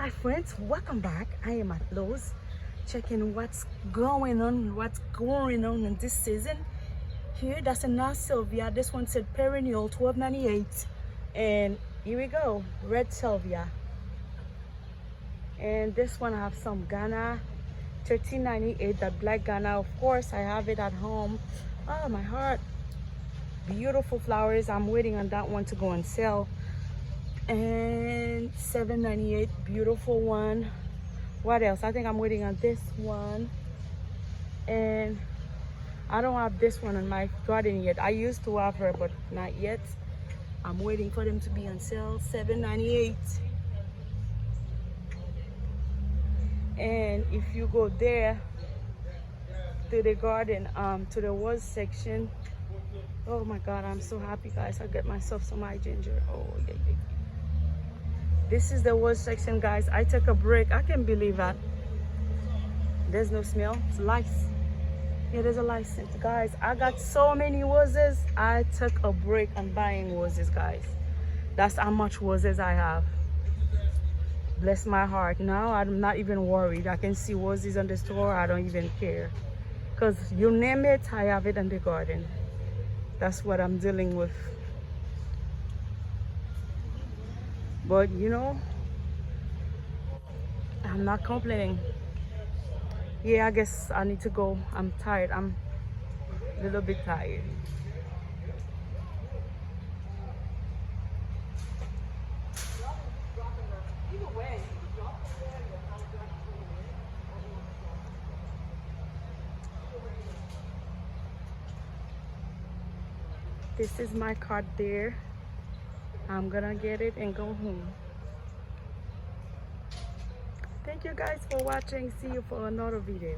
Hi friends, welcome back. I am at Lowe's checking what's going on in this season. Here, that's a North Sylvia. This one said perennial 12.98, and here we go, red Sylvia. And this one I have some Ghana 13.98, that black Ghana. Of course, I have it at home. Oh my heart, beautiful flowers. I'm waiting on that one to go on sale. And 7.98, beautiful one. What else? I think I'm waiting on this one, and I don't have this one in my garden yet. I used to have her, but not yet. I'm waiting for them to be on sale. 7.98. And if you go there to the garden, to the rose section, oh my god, I'm so happy, guys. I get myself some eye ginger. Oh yeah, yeah. This is the rose section, guys. I took a break. I can't believe that. There's no smell. It's lice. Yeah, there's a license, guys. I got so many roses. I took a break on buying roses, guys. That's how much roses I have. Bless my heart. Now I'm not even worried. I can see roses on the store. I don't even care, because you name it, I have it in the garden. That's what I'm dealing with. But you know, I'm not complaining. Yeah, I guess I need to go. I'm tired. I'm a little bit tired. This is my card there. I'm gonna get it and go home. Thank you guys for watching. See you for another video.